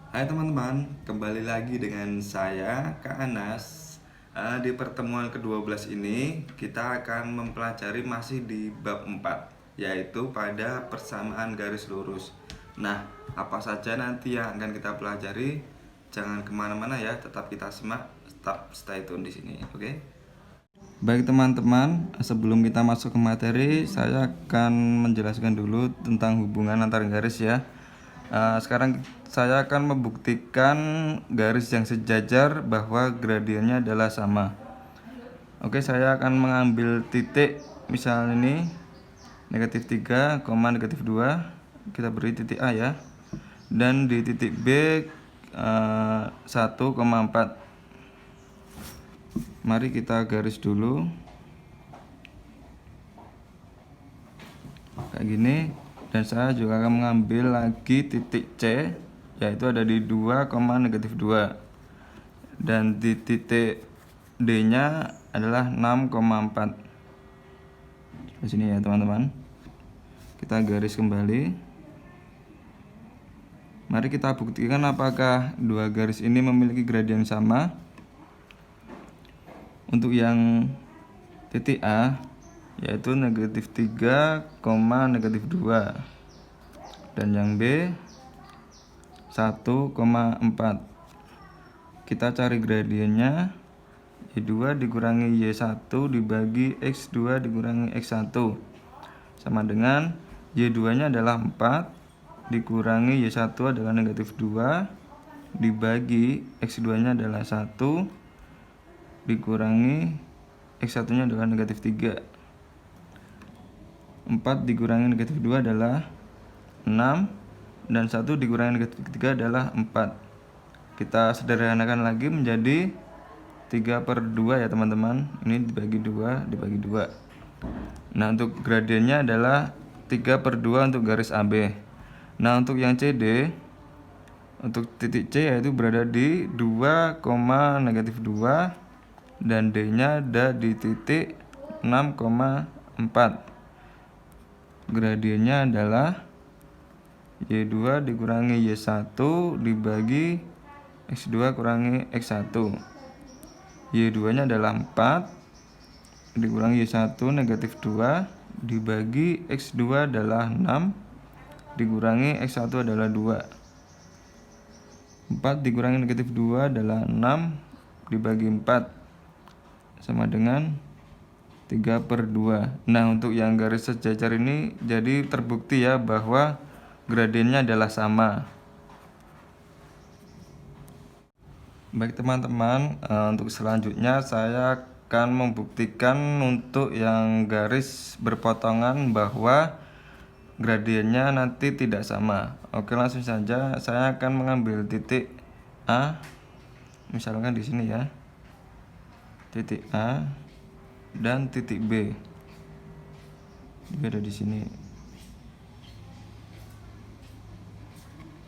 Hai teman-teman, kembali lagi dengan saya Kak Anas. Di pertemuan ke-12 ini kita akan mempelajari masih di bab 4, yaitu pada persamaan garis lurus. Nah, apa saja nanti yang akan kita pelajari? Jangan kemana-mana ya, tetap kita simak, tetap stay tune di sini, oke? Baik teman-teman, sebelum kita masuk ke materi, saya akan menjelaskan dulu tentang hubungan antar garis ya. Sekarang saya akan membuktikan garis yang sejajar bahwa gradiennya adalah sama. Oke, saya akan mengambil titik, misal ini negatif 3, negatif 2, kita beri titik A ya. Dan di titik B 1,4. Mari kita garis dulu kayak gini, dan saya juga akan mengambil lagi titik C, yaitu ada di 2, negatif 2, dan di titik D nya adalah 6,4 di sini ya teman-teman. Kita garis kembali. Mari kita buktikan apakah dua garis ini memiliki gradien sama. Untuk yang titik A yaitu negatif 3, negatif 2, dan yang B 1,4. Kita cari gradiennya, Y2 dikurangi Y1 dibagi X2 dikurangi X1 sama dengan Y2 nya adalah 4 dikurangi Y1 adalah negatif 2 dibagi X2 nya adalah 1 dikurangi X1 nya adalah negatif 3. 4 dikurangi negatif 2 adalah 6, dan 1 dikurangi negatif 3 adalah 4. Kita sederhanakan lagi menjadi 3/2 ya teman-teman. Ini dibagi 2 dibagi 2. Nah, untuk gradiennya adalah 3/2 untuk garis AB. Nah, untuk yang CD, untuk titik C yaitu berada di 2, negatif 2, dan D nya ada di titik 6,4. Gradiennya adalah Y2 dikurangi Y1 dibagi X2 kurangi X1. Y2 nya adalah 4 dikurangi Y1 negatif 2 dibagi X2 adalah 6 dikurangi X1 adalah 2. 4 dikurangi negatif 2 adalah 6 dibagi 4 sama dengan 3/2. Nah, untuk yang garis sejajar ini jadi terbukti ya bahwa gradiennya adalah sama. Baik teman-teman, untuk selanjutnya saya akan membuktikan untuk yang garis berpotongan bahwa gradiennya nanti tidak sama. Oke, langsung saja saya akan mengambil titik A, misalkan di sini ya, titik A dan titik B juga ada di sini.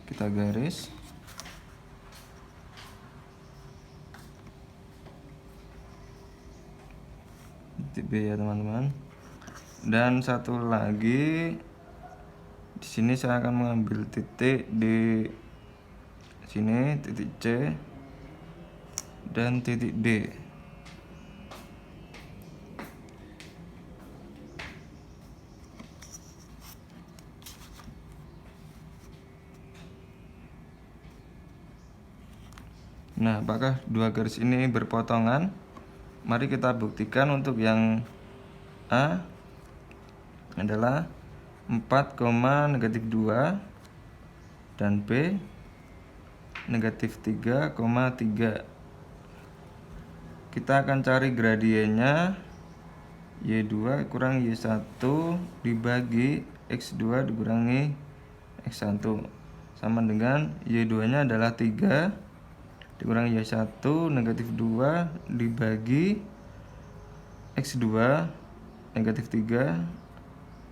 Kita garis. Titik B ya teman-teman. Dan satu lagi di sini saya akan mengambil titik di sini, titik C dan titik D. Nah, apakah dua garis ini berpotongan? Mari kita buktikan. Untuk yang A adalah 4, negatif 2, dan B negatif 3,3. Kita akan cari gradiennya, Y2 kurang Y1 dibagi X2 dikurangi X1 sama dengan Y2 nya adalah 3 dikurangi Y1 negatif 2 dibagi X2 negatif 3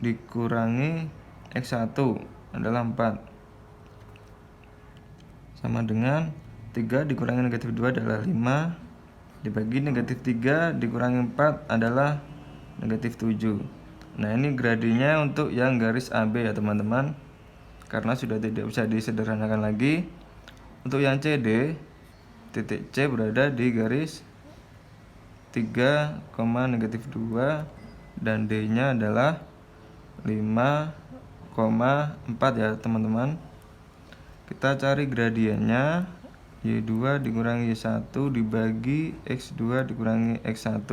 dikurangi X1 adalah 4 sama dengan 3 dikurangi negatif 2 adalah 5 dibagi negatif 3 dikurangi 4 adalah negatif 7. Nah, ini gradiennya untuk yang garis AB ya teman-teman. Karena sudah tidak bisa disederhanakan lagi, untuk yang CD, titik C berada di garis 3, -2 dan D-nya adalah 5,4 ya teman-teman. Kita cari gradiennya, Y2 dikurangi Y1 dibagi X2 dikurangi X1.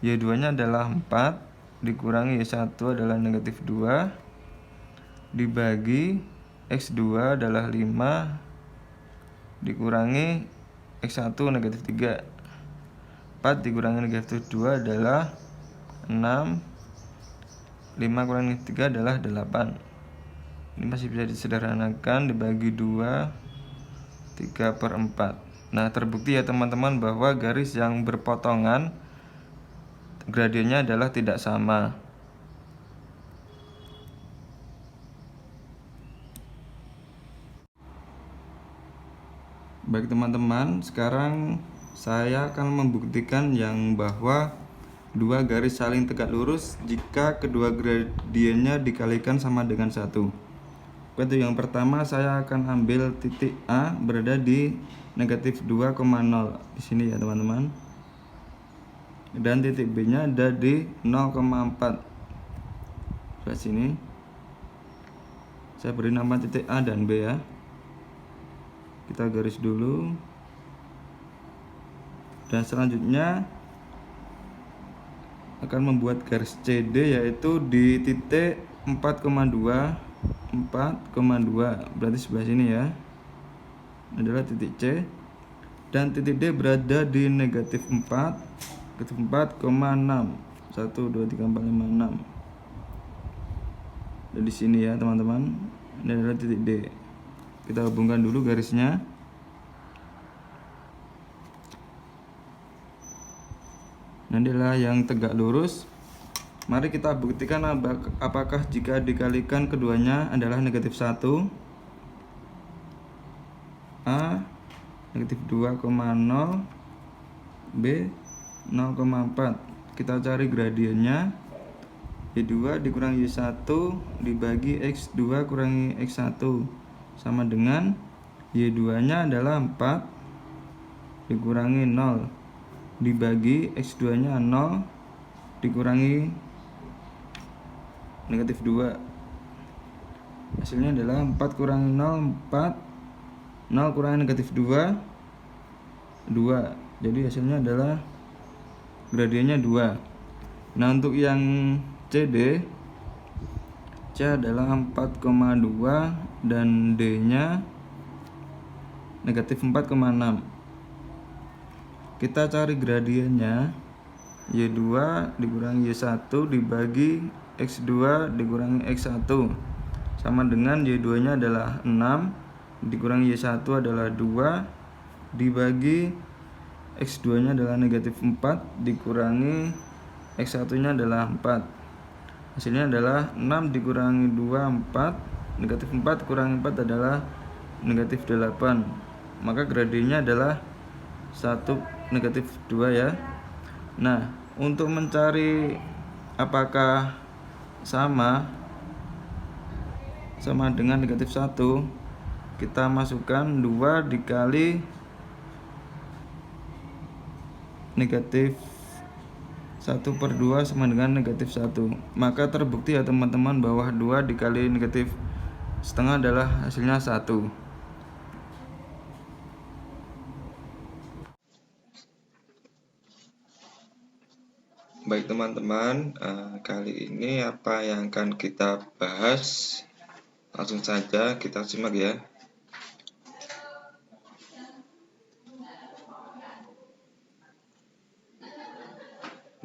Y2 nya adalah 4 dikurangi Y1 adalah -2 dibagi X2 adalah 5 dikurangi X1 -3. 4 dikurangi -2 adalah 6. 5 kurangi 3 adalah 8. Ini masih bisa disederhanakan, dibagi 2, 3/4. Nah, terbukti ya teman-teman bahwa garis yang berpotongan gradiennya adalah tidak sama. Baik teman-teman, sekarang saya akan membuktikan yang bahwa dua garis saling tegak lurus jika kedua gradiennya dikalikan sama dengan 1. Untuk yang pertama saya akan ambil titik A berada di -2,0 di sini ya teman-teman. Dan titik B nya ada di 0,4 di sini. Saya beri nama titik A dan B ya. Kita garis dulu. Dan selanjutnya akan membuat garis CD yaitu di titik 4,2 berarti sebelah sini ya adalah titik C, dan titik D berada di -4,6 1, 2, 3, 4, 5, 6 dan di sini ya teman-teman, ini adalah titik D. Kita hubungkan dulu garisnya. Nah, inilah yang tegak lurus. Mari kita buktikan apakah jika dikalikan keduanya adalah -1, A -2,0, B 0,4. Kita cari gradiennya. Y2 dikurangi Y1 dibagi X2 kurangi X1 sama dengan Y2 nya adalah 4 dikurangi 0 dibagi X2 nya 0 dikurangi -2. Hasilnya adalah 4 kurangi 0, 4. 0 kurangi -2, 2. Jadi hasilnya adalah gradiennya 2. Nah, untuk yang CD, C adalah 4,2 dan D nya -4,6. Kita cari gradiennya. Y2 dikurangi Y1 dibagi X2 dikurangi X1 sama dengan Y2 nya adalah 6 dikurangi Y1 adalah 2 dibagi X2 nya adalah -4 dikurangi X1 nya adalah 4. Hasilnya adalah 6 dikurangi 2, 4. -4 kurangi 4 adalah -8. Maka gradiennya adalah 1, -2 ya. Nah, untuk mencari apakah sama dengan -1, kita masukkan 2 dikali -1/2 sama dengan -1. Maka terbukti ya teman-teman bahwa 2 dikali -1/2 adalah hasilnya 1. Baik teman-teman, kali ini apa yang akan kita bahas, langsung saja kita simak ya.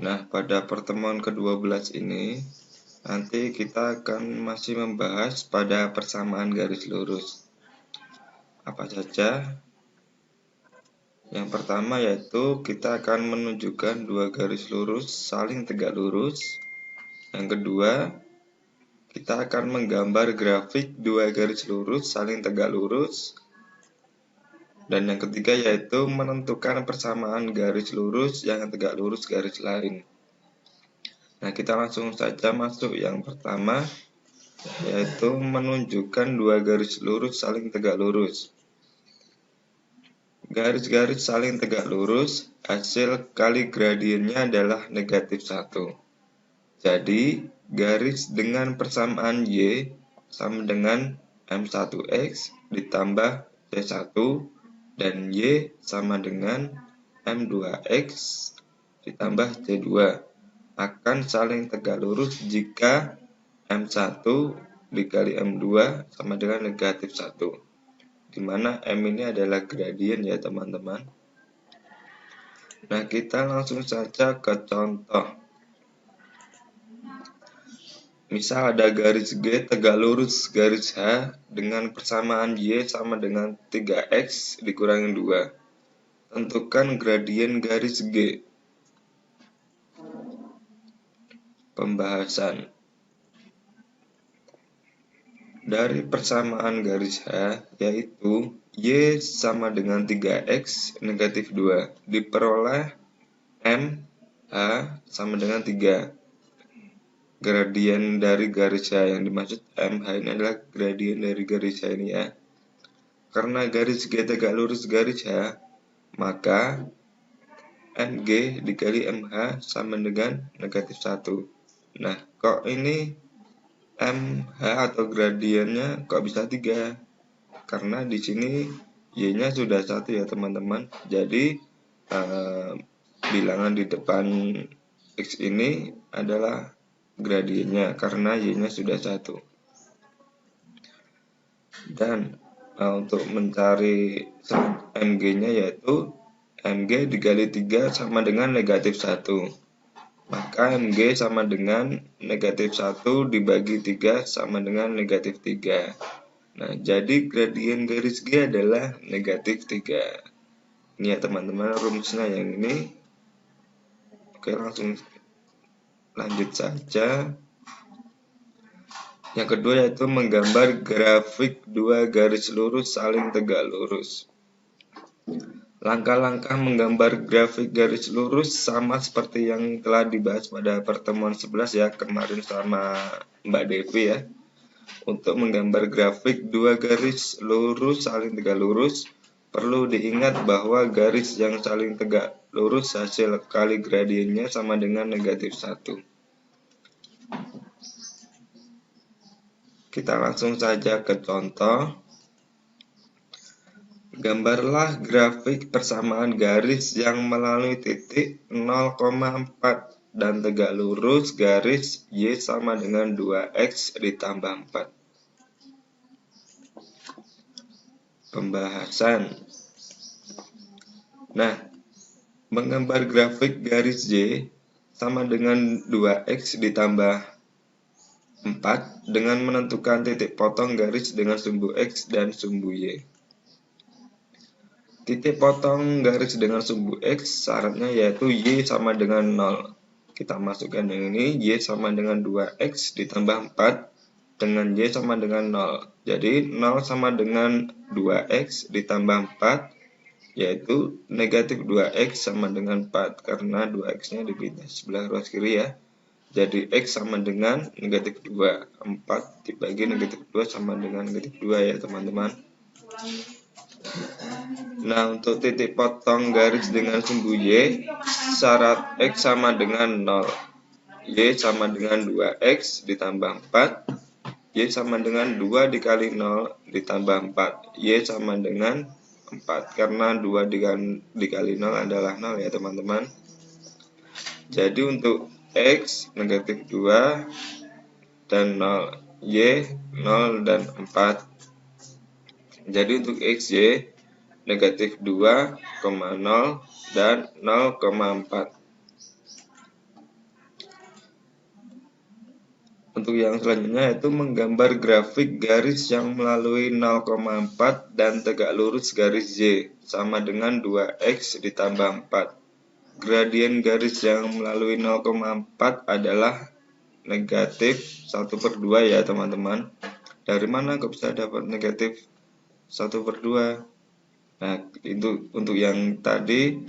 Nah, pada pertemuan ke-12 ini nanti kita akan masih membahas pada persamaan garis lurus. Apa saja? Yang pertama yaitu kita akan menunjukkan dua garis lurus saling tegak lurus. Yang kedua, kita akan menggambar grafik dua garis lurus saling tegak lurus. Dan yang ketiga yaitu menentukan persamaan garis lurus yang tegak lurus garis lain. Nah, kita langsung saja masuk yang pertama, yaitu menunjukkan dua garis lurus saling tegak lurus. garis-garis saling tegak lurus, hasil kali gradiennya adalah negatif 1. Jadi, garis dengan persamaan Y sama dengan M1X ditambah C1 dan Y sama dengan M2X ditambah C2 akan saling tegak lurus jika M1 dikali M2 sama dengan negatif 1, di mana M ini adalah gradien ya teman-teman. Nah, kita langsung saja ke contoh. Misal ada garis G tegak lurus garis H dengan persamaan Y sama dengan 3X dikurangi 2. Tentukan gradien garis G. Pembahasan. Dari persamaan garis H, yaitu Y sama dengan 3X negatif 2, diperoleh M H sama dengan 3. Gradien dari garis H yang dimaksud MH ini adalah gradien dari garis H ini ya. Karena garis G tegak lurus garis H, maka MG dikali MH sama dengan negatif 1. Nah, kok ini MH atau gradiennya kok bisa 3? Karena di sini Y-nya sudah 1 ya teman-teman. Jadi bilangan di depan X ini adalah gradiennya karena Y-nya sudah 1. Dan untuk mencari MG-nya yaitu MG dikali 3 sama dengan negatif 1. Maka MG sama dengan negatif 1 dibagi 3 sama dengan negatif 3. Nah, jadi gradien garis G adalah negatif 3. Ini ya teman-teman rumusnya yang ini. Oke, langsung lanjut saja. Yang kedua yaitu menggambar grafik dua garis lurus saling tegak lurus. Langkah-langkah menggambar grafik garis lurus sama seperti yang telah dibahas pada pertemuan 11 ya kemarin sama Mbak Devi ya. Untuk menggambar grafik dua garis lurus saling tegak lurus, perlu diingat bahwa garis yang saling tegak lurus hasil kali gradiennya sama dengan negatif 1. Kita langsung saja ke contoh. Gambarlah grafik persamaan garis yang melalui titik 0,4 dan tegak lurus garis Y sama dengan 2X ditambah 4. Pembahasan. Nah, menggambar grafik garis Y sama dengan 2X ditambah 4 dengan menentukan titik potong garis dengan sumbu X dan sumbu Y. Titik potong garis dengan sumbu X syaratnya yaitu Y sama dengan 0. Kita masukkan yang ini, Y sama dengan 2X ditambah 4 dengan Y sama dengan 0. Jadi 0 sama dengan 2X ditambah 4 yaitu negatif 2X sama dengan 4 karena 2X nya dipindah sebelah ruas kiri ya. Jadi X sama dengan negatif 2. 4 dibagi negatif 2 sama dengan negatif 2 ya teman-teman. Nah, untuk titik potong garis dengan sumbu Y, syarat X sama dengan 0. Y sama dengan 2X ditambah 4. Y sama dengan 2 dikali 0 ditambah 4. Y sama dengan 4. Karena 2 dikali 0 adalah 0 ya teman-teman. Jadi untuk X negatif 2 dan 0, Y 0 dan 4. Jadi untuk XY negatif 2,0 dan 0,4. Untuk yang selanjutnya yaitu menggambar grafik garis yang melalui 0,4 dan tegak lurus garis Y sama dengan 2X ditambah 4. Gradien garis yang melalui 0,4 adalah negatif 1/2 ya teman-teman. Dari mana kok bisa dapat negatif 1/2? Nah, itu untuk yang tadi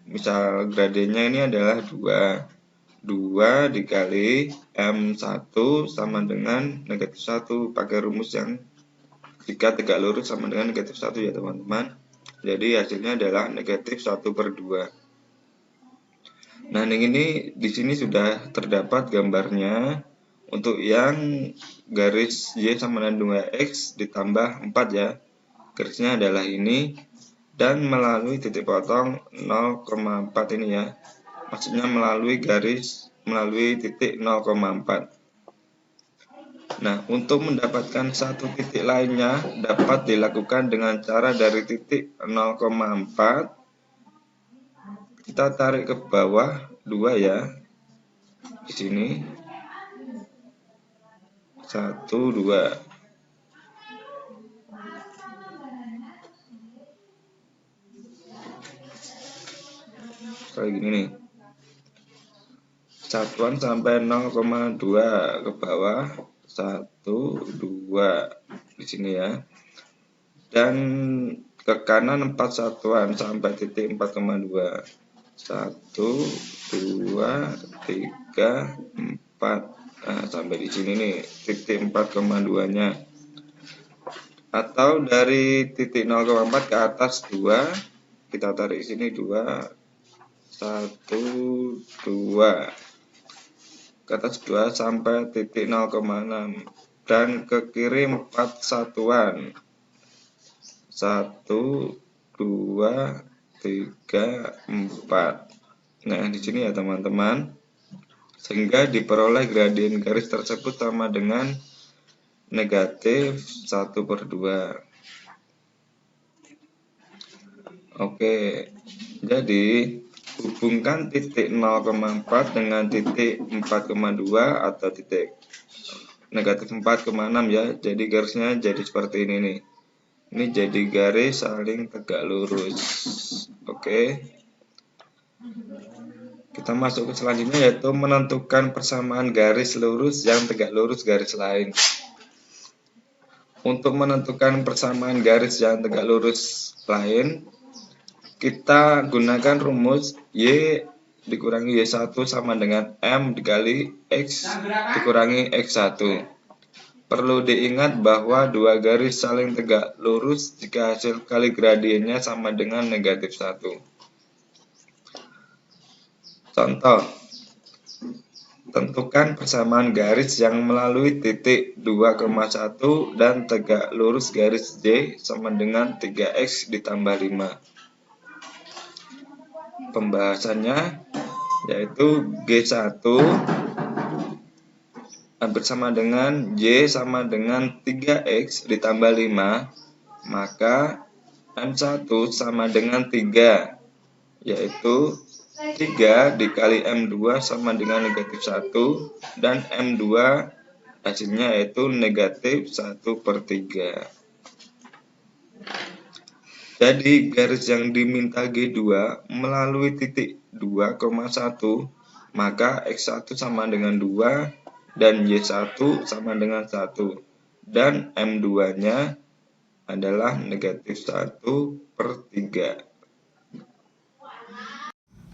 misal gradiennya ini adalah 2 dikali M1 sama dengan negatif 1 pakai rumus yang jika tegak lurus sama dengan negatif 1 ya teman-teman. Jadi hasilnya adalah negatif 1/2. Nah, ini di sini sudah terdapat gambarnya untuk yang garis Y sama dengan 2X ditambah 4 ya. Garisnya adalah ini dan melalui titik potong 0,4 ini ya. Maksudnya melalui titik 0,4. Nah, untuk mendapatkan satu titik lainnya dapat dilakukan dengan cara dari titik 0,4 kita tarik ke bawah 2 ya. Di sini 1 2. Kayak gini nih. Satuan sampai 0,2 ke bawah 1 2 di sini ya. Dan ke kanan 4 satuan sampai titik 4,2. 1 2 3 4. Nah, sampai di sini nih titik 4,2-nya. Atau dari titik 0,4 ke atas 2, kita tarik sini 2 1 2 ke atas 2 sampai titik 0,6 dan ke kiri 4 satuan 1 2 3 4. Nah, di sini ya teman-teman, sehingga diperoleh gradien garis tersebut sama dengan negatif 1/2. Oke, jadi hubungkan titik 0,4 dengan titik 4,2 atau titik negatif 4,6 ya. Jadi garisnya jadi seperti ini nih. Ini jadi garis saling tegak lurus. Oke. Kita masuk ke selanjutnya, yaitu menentukan persamaan garis lurus yang tegak lurus garis lain. Untuk menentukan persamaan garis yang tegak lurus lain, kita gunakan rumus Y dikurangi Y1 sama dengan M dikali X dikurangi X1. Perlu diingat bahwa dua garis saling tegak lurus jika hasil kali gradiennya sama dengan negatif 1. Contoh, tentukan persamaan garis yang melalui titik 2,1 dan tegak lurus garis Y sama dengan 3X ditambah 5. Pembahasannya yaitu G1 bersama dengan Y sama dengan 3X ditambah 5, maka M1 sama dengan 3, yaitu 3 dikali M2 sama dengan negatif 1, dan M2 hasilnya yaitu negatif 1/3. Jadi garis yang diminta G2 melalui titik 2,1, maka X1 sama dengan 2 dan Y1 sama dengan 1, dan M2-nya adalah negatif 1/3.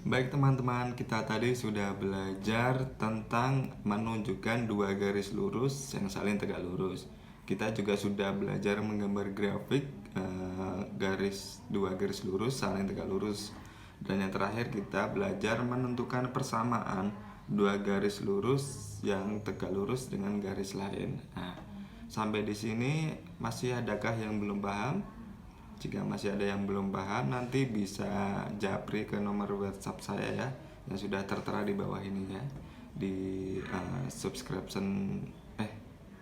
Baik teman-teman, kita tadi sudah belajar tentang menunjukkan dua garis lurus yang saling tegak lurus. Kita juga sudah belajar menggambar grafik dua garis lurus saling tegak lurus. Dan yang terakhir kita belajar menentukan persamaan dua garis lurus yang tegak lurus dengan garis lain. Nah, sampai di sini masih adakah yang belum paham? Jika masih ada yang belum paham, nanti bisa japri ke nomor WhatsApp saya ya, yang sudah tertera di bawah ini ya, di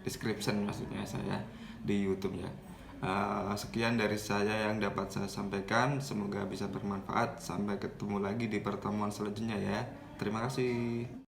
description maksudnya saya di YouTube ya. Sekian dari saya yang dapat saya sampaikan, semoga bisa bermanfaat. Sampai ketemu lagi di pertemuan selanjutnya ya. Terima kasih.